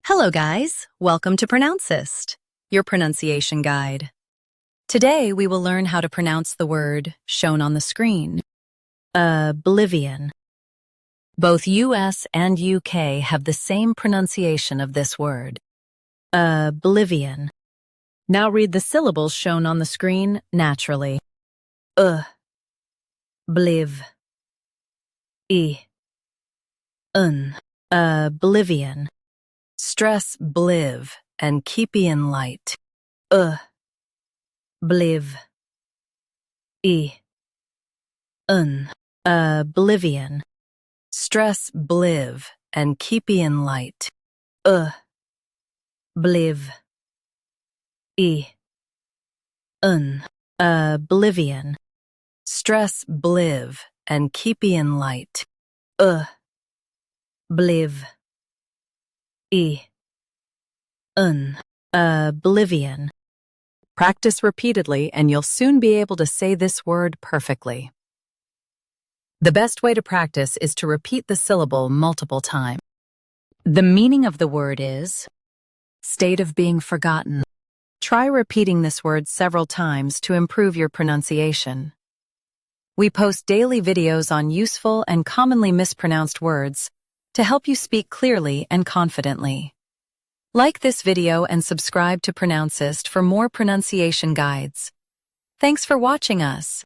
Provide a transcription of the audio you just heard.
Hello guys, welcome to Pronouncist, your pronunciation guide. Today we will learn how to pronounce the word shown on the screen, oblivion. Both US and UK have the same pronunciation of this word, oblivion. Now read the syllables shown on the screen naturally. Bliv, oblivion. Stress bliv and keep in light. Bliv. Oblivion. Stress bliv and keep in light. Bliv. Oblivion. Stress bliv and keep in light. Bliv. Oblivion. Practice repeatedly and you'll soon be able to say this word perfectly. The best way to practice is to repeat the syllable multiple times. The meaning of the word is state of being forgotten. Try repeating this word several times to improve your pronunciation. We post daily videos on useful and commonly mispronounced words to help you speak clearly and confidently. Like this video and subscribe to Pronouncist for more pronunciation guides. Thanks for watching us.